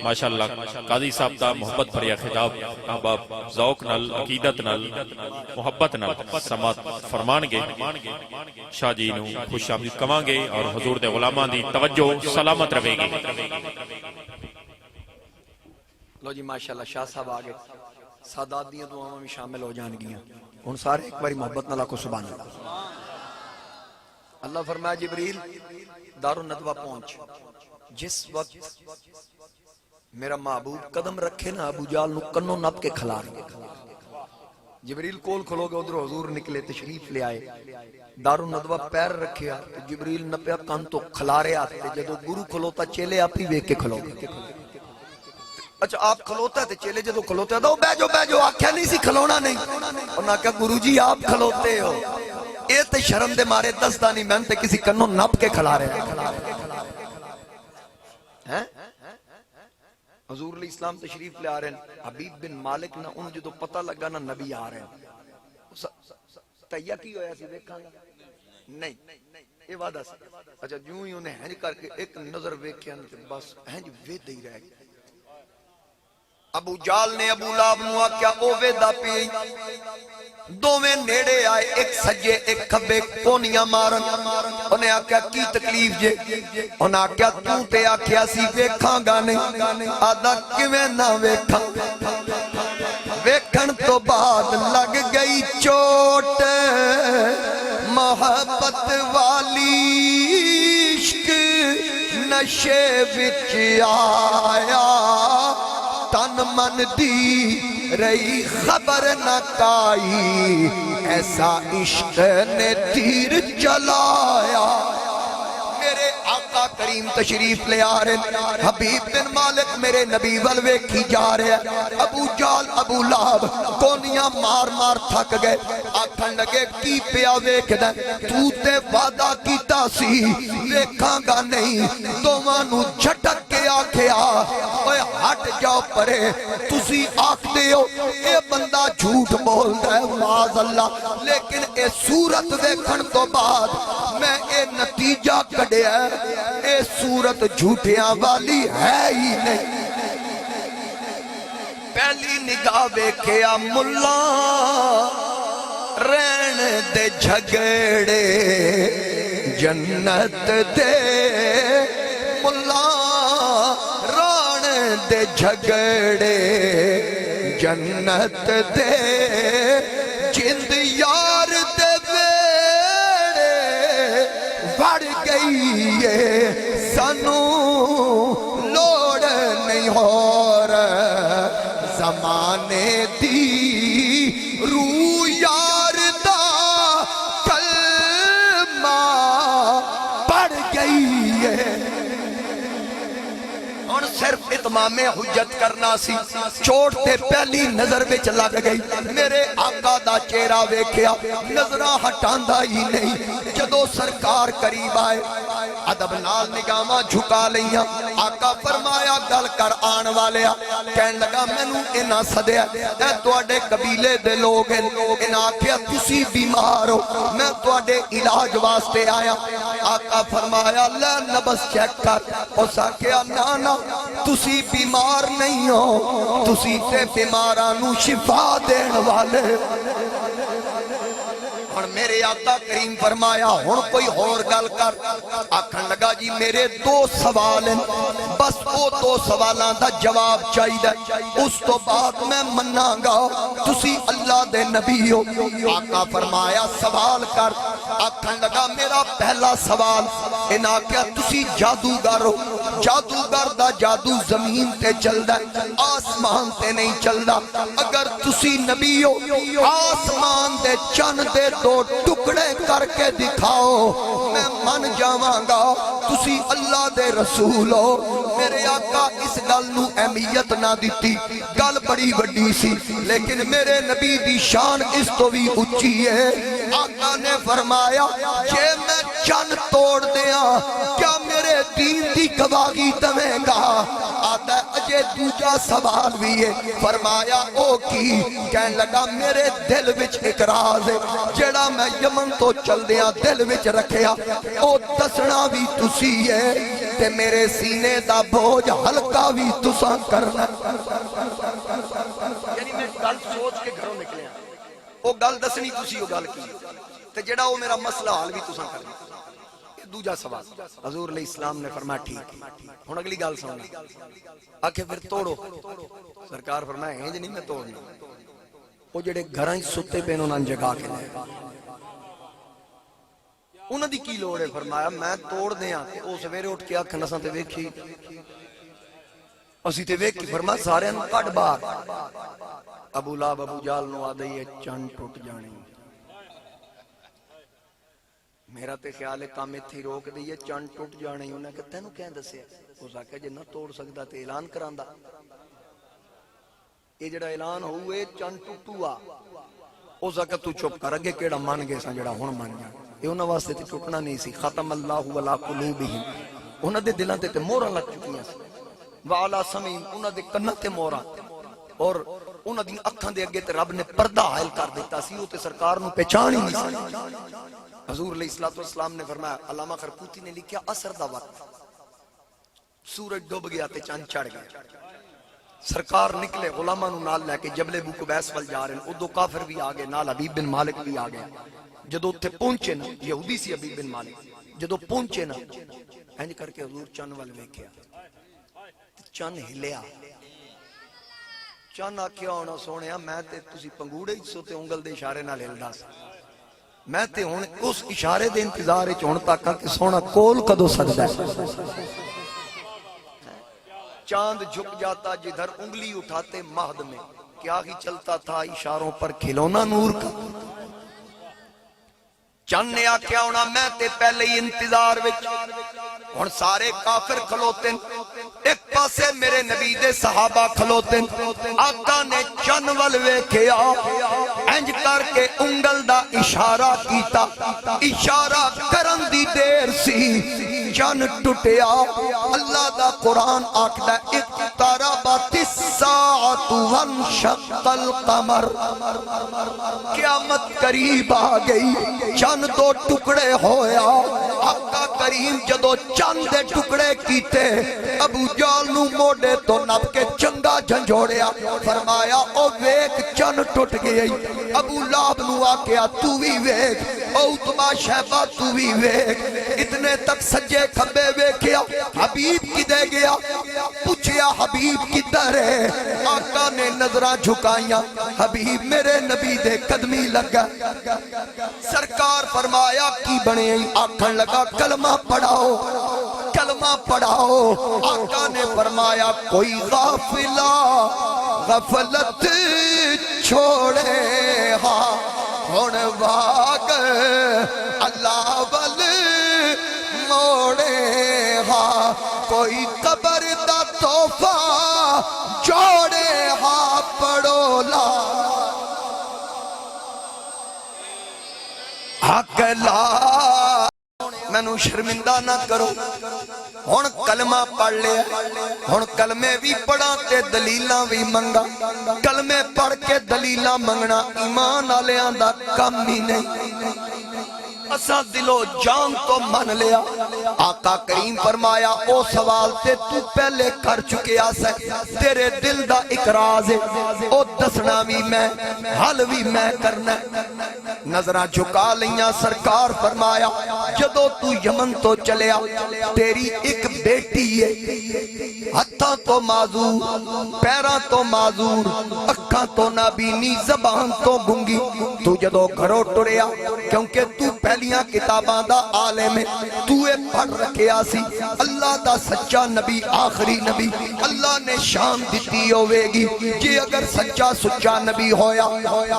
ماشاءاللہ قاضی صاحب دا محبت بھریا خطاب احباب ذوق نل عقیدت نل محبت نل سماعت فرمان گے شاہ جی نے خوش آمدید کماں گے اور حضور دے غلاماں دی توجہ سلامت رہے گی لو جی ماشاءاللہ شاہ صاحب آگے سادات دیاں دعاؤں میں شامل ہو جان گیا ان سارے ایک باری محبت نہ کو سبحان اللہ اللہ فرمایا جبریل دار الندوہ پہنچ جس وقت میرا محبوب قدم رکھے نا ابو جال نو کنو نپ کے کھلا جبریل کول کھلو گے ادھر حضور نکلے تشریف لے آئے دار الندوہ پیر رکھے جبریل نپیا کن تو کھلارے آتے جدو گرو کھلوتا چیلے آپ ہی ویک کے کھلو اچھا آپ کھلوتا ہے چیلے جدو کھلوتے ہیں تو بیجو آکھیا نہیں سی کھلونا نہیں انہاں کہا گرو جی آپ کھلوتے ہو اے تے شرم دے مارے دستانی میں تے کسی کنوں نپ کے کھلا رہے ہیں حضور علیہ السلام تشریف لے آ رہے ہیں حبیب بن مالک نہ ان جدو پتہ لگا نہ نبی آ رہے ہیں تیہ کی ہویا سی دیکھاں گا نہیں یہ وعدہ سی اچھا جوں ہی انہیں ہنج کر کے ایک نظر ویکھیا بس ہنج وید ہی رہ گئی ابو جال نے ابو لاب نو آکھیا او ویدا پی دو میں نیڑے آئے ایک سجے ایک کھبے کونیاں مارن انہیں آکھیا کی تکلیف جے انہیں آکھیا تو تے آکھیا سی ویکھاں گا نہیں آدھا کیویں نہ ویکھاں ویکھن تو بعد لگ گئی چوٹ محبت والی عشق نشے وچ آیا تن من دی رہی خبر نہ کائی ایسا عشق نے تیر چلایا میرے آقا کریم تشریف لے آ رہے حبیب بن مالک میرے نبی والوے کی جا رہے ابو جال ابو لاب کونیاں مار مار تھک گئے آکھن لگے کی پیا ویکھ دیں تو تے وعدہ کیتا سی ویکھاں گا نہیں دوانو جھٹک کے آکھیا اوے ہٹ جاؤ پرے تسی آکھ دے ہو اے بندہ جھوٹ بول رہا ہے معاذ اللہ لیکن اے صورت ویکھن تو بعد میں اے نتیجہ کڈیا اے صورت جھوٹیاں والی ہے ہی نہیں پہلی نگاہ ویکھیا ملا رہن دے جھگڑے جنت دے ملا رہن دے جھگڑے جنت دے جند یار دے ویڑے بڑھ گئی ہے سنو لوڑ نہیں ہو رہا زمانے دی روح یار دا کلمہ پڑھ گئی ہے اور صرف اتمام حجت کرنا سی چوٹ تے پہلی نظر وچ لگ گئی میرے آقا دا چہرہ ویکھیا نظرہ ہٹاندا ہی نہیں جدو سرکار قریب آئے ادب نال نگاہاں جھکا لیاں آقا فرمایا گل کر آن والیا کہن لگا مینوں انہاں سدیا اے تواڈے قبیلے دے لوگ ہیں انہاں آکھیا تسی بیمار ہو میں تواڈے علاج واسطے آیا آقا فرمایا لے نبض چیک کر اس آکھیا نا تسی بیمار نہیں ہو تسی تے بیماراں نو شفا دین والے اور میرے آقا کریم فرمایا ہن کوئی اور گل کر آکھن لگا جی میرے دو سوال ہیں بس وہ دو سوالاں دا جواب چاہیے اس تو بعد میں مناں گا تسی اللہ دے نبی ہو آقا فرمایا سوال کر آکھن لگا میرا پہلا سوال انہاں کیا تسی جادوگر ہو جادوگر دا جادو زمین تے چلدا آسمان تے نہیں چلدا اگر تسی نبی ہو آسمان دے چن دے دو ٹکڑے کر کے دکھاؤ میں من جاواں گا تسی اللہ دے رسول ہو۔ میرے آقا اس گل نو اہمیت نہ دیتی، گل بڑی وڈی سی، لیکن میرے نبی دی شان اس تو بھی اونچی ہے۔ آقا نے فرمایا جے میں چن توڑ دیاں کیا میرے دین دی گواہی دویں گا؟ آتا اجے دوجا سوال بھی ہے۔ فرمایا او کی؟ کہن لگا میرے دل وچ ایک راز ہے جڑا میں یمن تو چل دیاں دل وچ رکھیا، او دسنا بھی تسی ہے تے میرے سینے دا بوجھ ہلکا بھی تساں کرنا۔ یعنی میں گل سوچ کے گھروں نکلیا، او گل دسنی تسی او گل کی تے جڑا او میرا مسئلہ حل بھی تساں کرنا۔ دوجا سوال حضور علیہ السلام نے فرمایا ٹھیک، ہن اگلی گل سننا۔ آکھے پھر توڑو۔ سرکار فرمایا انج نہیں میں توڑنا، وہ جڑے گھراں ہی ستے پے انہاں جگا کے لے انہاں دی کی لوڑ ہے؟ فرمایا میں توڑ دیاں تے او سویرے اٹھ کے آکھن اساں تے ویکھی اسی تے ویکھ کے فرمایا سارے نوں کڈ باہر۔ ابو لہب ابو جہل نو آدے یہ چن ٹوٹ جانی، میرا تے خیال ہے کام ایتھے روک دئیے چن ٹوٹ جانے۔ انہیں کہ تینوں کہیں دسے اس آکھیا جے نہ توڑ سکدا تے اعلان کراندا، یہ جڑا اعلان ہوئے چن ٹوٹوا۔ اس آکھیا تو چپ کر، اگے کیڑا مان گئے سا جڑا ہن مان جا، یہ انہاں واسطے تے ٹوٹنا نہیں سی۔ ختم اللہ علی قلوبہم، انہاں دے دلاں تے مہراں لگ چکیاں سی، وعلی سمعہم، انہاں دے کناں تے مہراں، اور انہاں دی اکھاں دے اگے تے رب نے پردہ حائل کر دیتا سی، او تے سرکار نو پہچان ہی نہیں سی۔ حضور علیہ السلام نے فرمایا، علامہ خرقوتی نے لکھیا عصر دا وقت، سورج ڈوب گیا تے چاند چڑھ گیا، سرکار نکلے غلاماں نو نال لے کے جبل ابو قبیس ول جا رہے ہیں، ادو کافر بھی آ گئے، نال حبیب بن مالک بھی آ گیا۔ جدو اتنے پہنچے نا، یہودی سی حبیب بن مالک، جدو پہنچے نا انج کر کے حضور چن ول ویکھیا، چن ہلیا، چن آکھیا ہونا سونیا میں تے تسی پنگوڑے ہی سو تے انگل دے اشارے نال ہلدا سی، میں تے ہن اس اشارے دے انتظار وچ ہن تک کہ سونا کول کدو سکدا ہے۔ چاند جھک جاتا جدھر انگلی اٹھاتے مہد میں، کیا ہی چلتا تھا اشاروں پر کھلونا نور کا۔ چند نے آکھیا ہونا میں تے پہلے ہی انتظار وچ، ہن سارے کافر کھلوتے، ایک پاسے میرے نبی دے صحابہ کھلوتے، آقا نے چن ول ویکھیا، انج کر کے انگل دا اشارہ کیتا، اشارہ کرن دی دیر سی چن ٹوٹیا۔ اللہ دا قرآن آکھدا اقتربت الساعۃ وانشق القمر، قیامت قریب آ گئی، چند دو ٹکڑے ہویا۔ آقا کریم جدو چند دے ٹکڑے کیتے، ابو جہل نو موڑے تو نپ کے چنگا جھنجھوڑیا، فرمایا او ویک چن ٹوٹ گئی۔ ابو لہب نو آکھیا تو بھی ویک، او اتبا شہبہ تو بھی ویک، اتنے تک سجے کھبے ویکھیا، حبیب کدے گیا، پوچھیا حبیب کدھر ہے؟ آقا نے نظرہ جھکائیاں، حبیب میرے نبی دے قدمی لگا۔ سرکار فرمایا کی بنے آکھن لگا کلمہ پڑھاؤ، کلمہ پڑھاؤ۔ آقا نے فرمایا کوئی غافلہ غفلت چھوڑے ہاں، ہن واگ اللہ ول موڑے ہاں، کوئی قبر دا تحفہ جوڑے ہاں، پڑھو لا حق لا، میں نو شرمندہ نہ کرو۔ ہن کلمہ پڑھ لیا، ہن کلمے بھی پڑھا تے دلیلاں بھی منگا۔ کلمے پڑھ کے دلیلاں منگنا ایمان والیاں دا کم ہی نہیں، اساں دلو جان تو من لیا۔ آقا کریم فرمایا او سوال تے تو پہلے کر چکیا سے، تیرے دل دا اقراض ہے، او دسنا بھی میں، حل بھی میں کرنا۔ نظرہ جھکا لیاں، سرکار فرمایا جدو تو یمن تو چلیا، تیری ایک بیٹی ہے، ہتھاں تو معذور، پیراں تو معذور، اکھاں تو نابینی، زبان تو گنگی، تو جدو گھروں ٹریا، کیونکہ تو پہلیاں کتاباں دا عالم ہے، تو اے پڑھ رکھیا سی اللہ دا سچا نبی، آخری نبی، اللہ نے شان دیتی ہوئے گی جی اگر سچا سچا نبی ہویا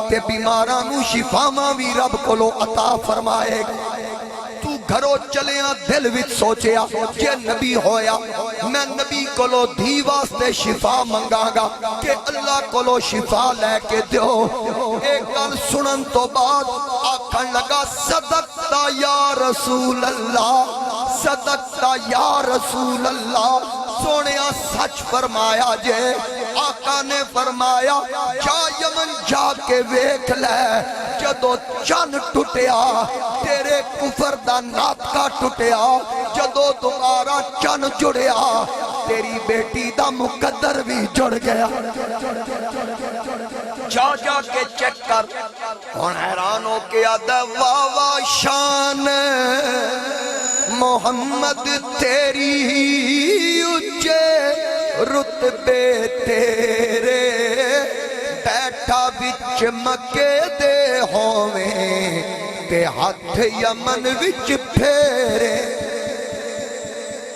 تے بیماراں نو شفاواں بھی رب کولو عطا فرمائے گا۔ تو گھروں چلیا دل وچ سوچیا کہ نبی ہویا میں نبی کولو دھی واسطے شفا منگا گا کہ اللہ کولو شفا لے کے دیو ایک گل سنن تو بعد آکھن لگا صدقتا یا رسول اللہ صدقتا یا رسول اللہ سونیا سچ فرمایا جے آقا نے فرمایا جا یمن جا کے ویکھ لے جدو چن ٹوٹیا تیرے کفر دا ناطقہ ٹوٹیا جدو دوبارہ چن جڑیا تیری بیٹی دا مقدر بھی جڑ گیا جا جا کے چیک کر اور حیران ہو کے آدھا واہ واہ شان محمد تیری اچھے رتبے تیرے بیٹھا بچ مکے دے ہوویں تے ہاتھ یمن وچ پھیرے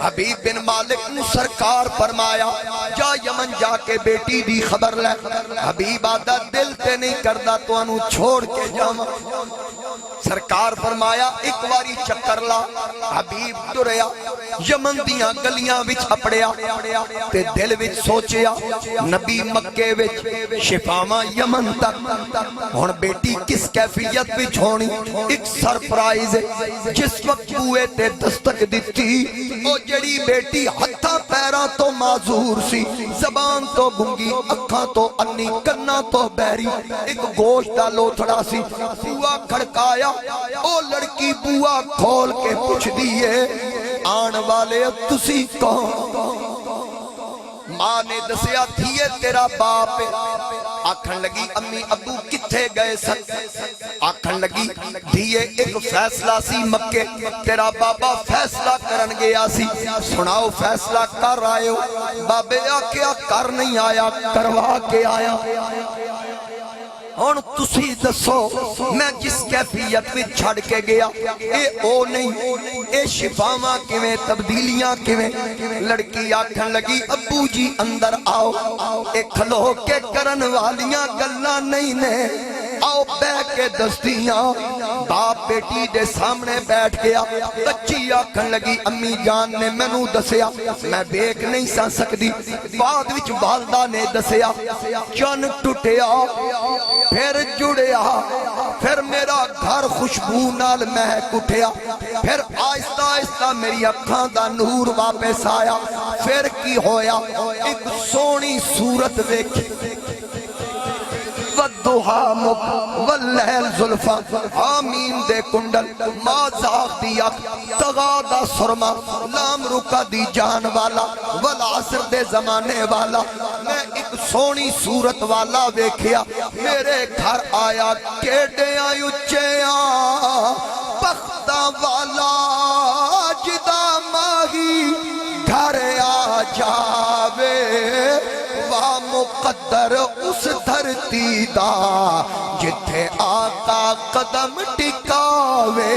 حبیب بن مالک نے سرکار فرمایا جا یمن جا کے بیٹی دی خبر لے حبیب آدھا دل تے نہیں کردہ تو انہوں چھوڑ کے جاما سرکار فرمایا ایک واری چکر لا حبیب دریا یمن دیاں گلیاں وچ اپڑیا تے دل وچ سوچیا نبی مکے وچ شفاواں یمن تک ہن بیٹی کس کیفیت وچ ہونی ایک سرپرائز جس وقت بوئے تے دستک دیتی او جڑی بیٹی ہتھا پیرا تو معذور سی زبان تو گنگی اکھاں تو انی کنا تو بیری ایک گوشت دا لوتھڑا سی بوا کھڑکایا او لڑکی بوا کھول کے پوچھ دیئے آن والے تسی کون ماں نے دسیا تھیے تیرا باپ آکھن لگی امی ابو کتھے گئے سن آکھن لگی دھیے ایک فیصلہ سی مکے تیرا بابا فیصلہ کرن گیا سی سناؤ فیصلہ کر آئے ہو بابے آکھیا کر نہیں آیا کروا کے آیا اور تسی دسو میں جس کیفیت میں چھڑ کے گیا اے او نہیں اے شفاواں کیویں تبدیلیاں کیویں لڑکی آکھن لگی ابو جی اندر آؤ اے کھلو کے کرن والیاں گلاں نہیں نے آؤ بے کے دستیاں باپ بیٹی دے سامنے بیٹھ گیا بچی آکھن لگی امی جان نے مینوں دسیا میں بیک نہیں سا سکدی بعد وچ والدہ نے دسیا چن ٹوٹیا پھر جڑیا پھر میرا گھر خوشبو نال مہک اٹھیا پھر آہستہ آہستہ میری اکھاں دا نور واپس آیا پھر کی ہویا ایک سونی صورت ویکھی والضحا مک واللیل زلفا آمین دے کنڈل مازاق دی اک تغا دا سرما لام رکا دی جان والا والعصر دے زمانے والا میں ایک سونی صورت والا ویکھیا میرے گھر آیا کیڑیاں اچھیاں پختہ والا جدا ماہی گھر آ جاوے وا مقدر اس دھرتی دا جتھے آقا قدم ٹکاوے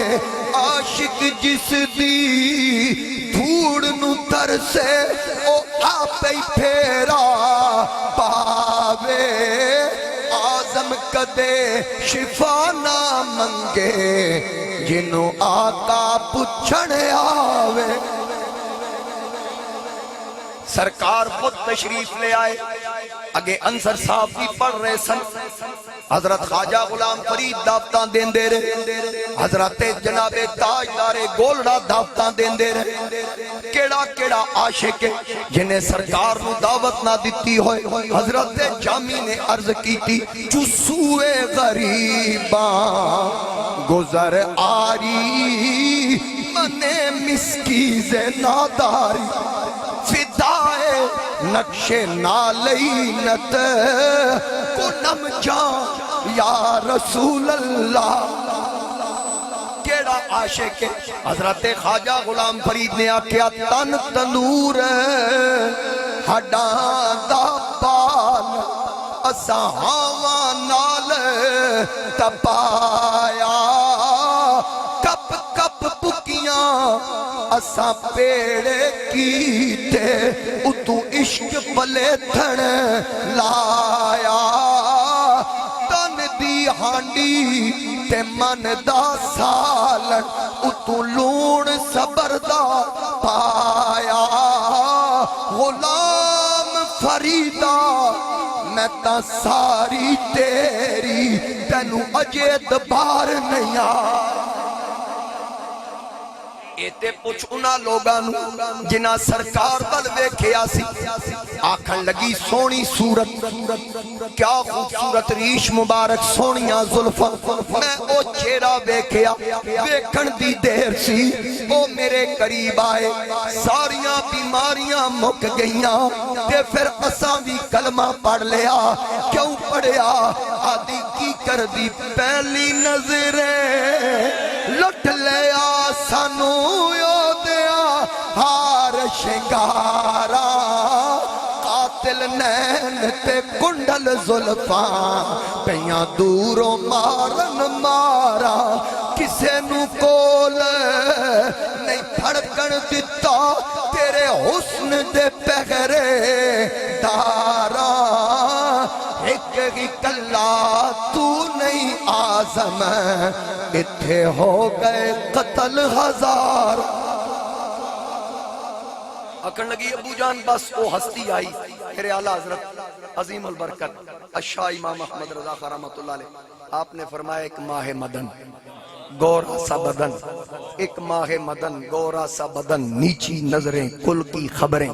عاشق جس دی دھوڑ نو تر سے او آپ ہی پھیرا پاوے آزم کدے شفا نہ منگے جنوں آقا پچھڑے آوے سرکار خود تشریف لے آئے اگے انصر صاحب بھی پڑھ رہے سن حضرت خواجہ غلام فرید دعوتاں دین دے رہے حضرت جناب تاجدار گولڑا دعوتاں دین دے رہے کیڑا کیڑا عاشق جنہیں سرکار نو دعوت نہ دیتی ہوئے حضرت جامی نے عرض کی تھی چسوے غریباں گزر آری منے مسکیز ناداری فدائے نقش نالینت کنم جان یا رسول اللہ کیڑا عاشق ہے حضرت خواجہ غلام فرید نے آکھیا تن تنور ہڈاں دا پال اساں ہاواں نال تپایا کپ کپ پکیاں اساں پیڑے کیتے اتو عشق پلے تھن لایا تن دی ہانڈی تے من دا سالن اتو لون صبر دا پایا غلام فریدا میں تا ساری تیری تینو اجے دبار نہیں آیا ایتے پوچھ انہاں لوگاں نو جنہاں سرکار بل ویکھیا سی آکھن لگی سونی صورت کیا خوبصورت ریش مبارک سونیاں زلفاں میں او چہرہ ویکھیا ویکھن دی دیر سی او میرے قریب آئے ساریاں بیماریاں مک گئیاں تے پھر اساں بھی کلمہ پڑھ لیا کیوں پڑھیا آدھی کی کر دی پہلی نظریں لٹ لیا سانو دیا ہار شنگارا قاتل نین تے کنڈل زلفاں پیاں دوروں مارن مارا کسے نو کول نہیں پھڑکن دیتا تیرے حسن دے پہرے دارا ایک ہی کلا تو نہیں آزم اتھے ہو گئے قتل ہزار اکھن لگی ابو جان بس وہ ہستی آئی میرے اعلیٰ حضرت عظیم البرکت الشاہ امام احمد رضا خان رحمۃ اللہ علیہ آپ نے فرمایا ایک ماہ مدن گورا سا بدن ایک ماہ مدن گورا سا بدن نیچی نظریں کل کی خبریں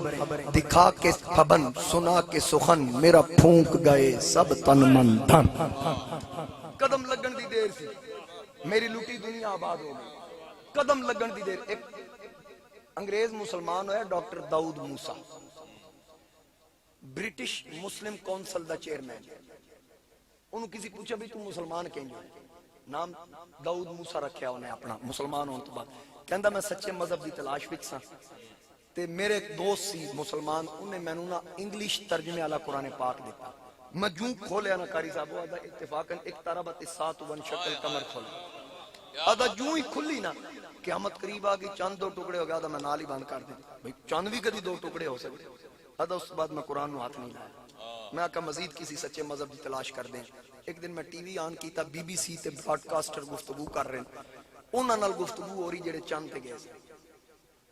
دکھا کے خبن سنا کے سخن میرا پھونک گئے سب تن من دھن قدم لگن دی دیر سی میری لوٹی دنیا آباد ہو گئی قدم لگن دی دیر ایک انگریز مسلمان ہویا ڈاکٹر داؤد موسیٰ برٹش مسلم کونسل دا چیئرمین انہوں کسی پوچھا بھی تم مسلمان کہیں گے نام داؤد موسیٰ رکھیا انہیں اپنا مسلمان ہوں تو بات کہندہ میں سچے مذہب دی تلاش وکساں تے میرے ایک دوست سی مسلمان انہیں میں نونا انگلیش ترجمے علی قرآن پاک دیتا میں جوں کھولے آنا کاری صاحب آدھا اتفاقاً اقتربت الساعۃ وانشق القمر کھولے آدھا جوں ہی کھلی نا قیامت قریب آگئی چاند دو ٹکڑے ہو گیا آدھا میں نال ہی بند کر دیں بھئی چاند بھی کدی دو ٹکڑے ہو سکتے آدھا اس بعد میں قرآن نو ہاتھ نہیں لایا میں آکا مزید کسی سچے مذہب دی تلاش کر دیں ایک دن میں ٹی وی آن کیتا بی بی سی تے براڈکاسٹر گفتگو کر رہے ہیں انہاں نال گفتگو ہو رہی جڑے چاند تے گئے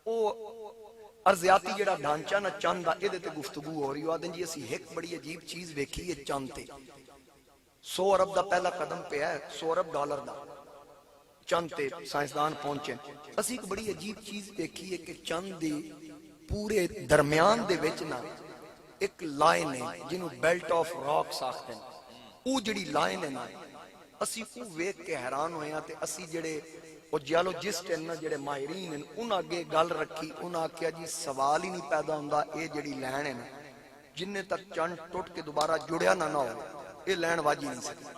او ارضیاتی جڑا ڈھانچہ نا چاند دا اے تے گفتگو ہو رہی ہو آدھیں جی اسی ایک بڑی عجیب چیز ویکھی ہے چاند تے 100 ارب دا پہلا قدم پہ ہے 100 ارب ڈالر دا چاند تے سائنسدان پہنچے اسی ایک بڑی عجیب چیز دیکھی ہے کہ چاند دے پورے درمیان دے وچ نا ایک لائن ہے جنہوں بیلٹ آف راکس آختے ہیں او جڑی لائن ہے نا اسی کو ویک کے حیران ہوئے ہیں تے اسی جڑے او جیالوجسٹ ہیں نا جڑے ماہرین ہیں انہاں آگے گل رکھی انہاں کیا جی سوال ہی نہیں پیدا ہوندہ اے جڑی لائن ہے نا جنہیں تک چاند ٹوٹ کے دوبارہ جڑیا نہ ہو اے لائن واجی نہیں سکتی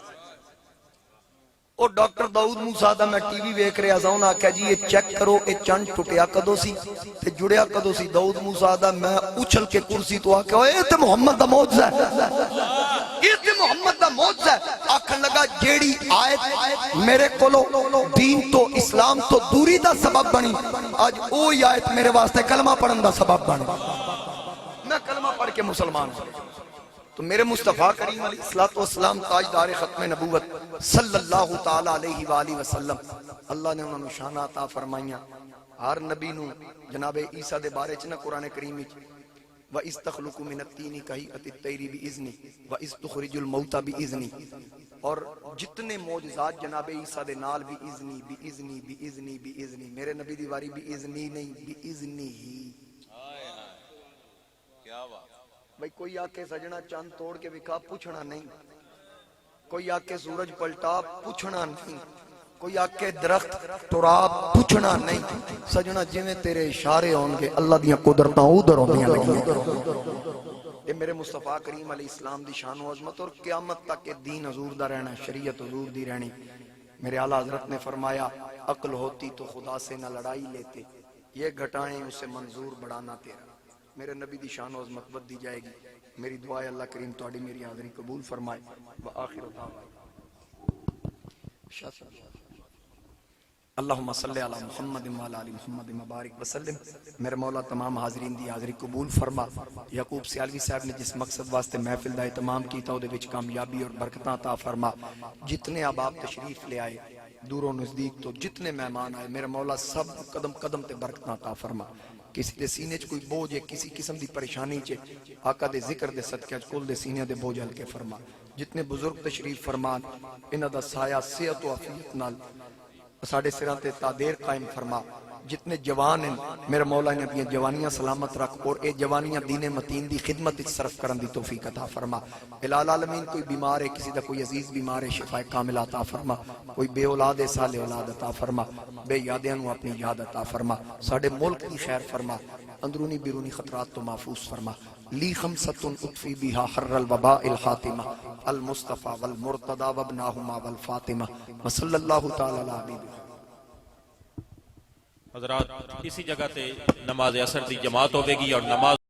اور ڈاکٹر داؤد موسیٰ دا میں ٹی وی ویک رہا زاؤں آکھا جی یہ چیک کرو یہ چند ٹوٹیا کدو سی تے جڑیا کدو سی داؤد موسیٰ دا میں اچھل کے کرسی تو آکھا اے تے محمد دا معجزہ ہے یہ تے محمد دا معجزہ ہے آکھن لگا جیڑی آیت میرے کولو دین تو اسلام تو دوری دا سبب بنی آج اوہی آیت میرے واسطے کلمہ پڑھن دا سبب بنی میں کلمہ پڑھ کے مسلمان ہوں تو میرے مصطفیٰ کریم علیہ السلام تاجدار ختم نبوت صلی اللہ تعالیٰ علیہ وآلہ وسلم اللہ نے انہوں نے شان عطا فرمائیاں ہر نبی نو جناب عیسیٰ دے بارے چنا قرآن کریمی وَإِذْ تَخْلُقُ مِنَ الطِّينِ كَهِيئَةِ الطَّيْرِ بِإِذْنِي وَإِذْ تُخْرِجُ الْمَوْتَ بِإِذْنِي اور جتنے معجزات جناب عیسیٰ دے نال بِإِذْنِي میرے نبی دیواری بِإِذْنِی نہیں بِإِذْنِی ہی بھئی کوئی آکے سجنہ چاند توڑ کے بکھا پوچھنا نہیں کوئی آکے سورج پلٹا پوچھنا نہیں کوئی آکے درخت تراب پوچھنا نہیں سجنہ جویں تیرے اشارے ہونگے اللہ دیاں قدرتاں ادھر ہوندیاں لگیاں یہ میرے مصطفیٰ کریم علیہ السلام دی شان و عظمت اور قیامت تک کہ دین حضور دا رہنا شریعت حضور دی رہنی میرے اعلیٰ حضرت نے فرمایا عقل ہوتی تو خدا سے نہ لڑائی لیتے یہ گھٹائیں اسے منظور بڑھانا تیرا میرے نبی دی شان و عظمت بد دی جائے گی میری دعا ہے اللہ کریم توڑی میری حاضری قبول فرمائے وآخر دعوائے اللہم صلی علی محمد وعلی آل محمد مبارک وسلم. میرے مولا تمام حاضرین دی حاضری قبول فرما. یعقوب سیالوی صاحب نے جس مقصد واسطے محفل دا اہتمام کیتا دے وچ کامیابی اور برکتاں عطا فرما. جتنے احباب تشریف لے آئے دوروں نزدیک تو جتنے مہمان آئے میرے مولا سب قدم قدم تے برکتاں عطا فرما. کسی دے سینے چ کوئی بوجھ ہے کسی قسم دی پریشانی چ آقا دے ذکر دے صدقے کل دے سینے دے بوجھ ہلکے فرما. جتنے بزرگ تشریف فرمان انہاں دا سایہ صحت و عافیت نال ساڑھے سراں تے تادیر قائم فرما. جتنے جوان ہیں میرے مولا نے اپنی جوانیاں سلامت رکھ اور اے جوانیاں دین متین دی خدمت وچ صرف کرن دی توفیق عطا فرما. الہ العالمین کوئی بیمار ہے کسی دا کوئی عزیز بیمار ہے شفا کامل عطا فرما. کوئی بے اولاد ہے صالح اولاد عطا فرما. بے یادیاں نو اپنی یاد عطا فرما. ساڑھے ملک کی خیر فرما. اندرونی بیرونی خطرات تو محفوظ فرما. لی خمسۃ اطفی بہا حر الوباء الخاتمہ المصطفیٰ والمرتضی وابناہما والفاطمہ وصلی اللہ تعالی علی حبیبہ. حضرات اسی جگہ تے نماز اثر دی جماعت ہوے گی اور نماز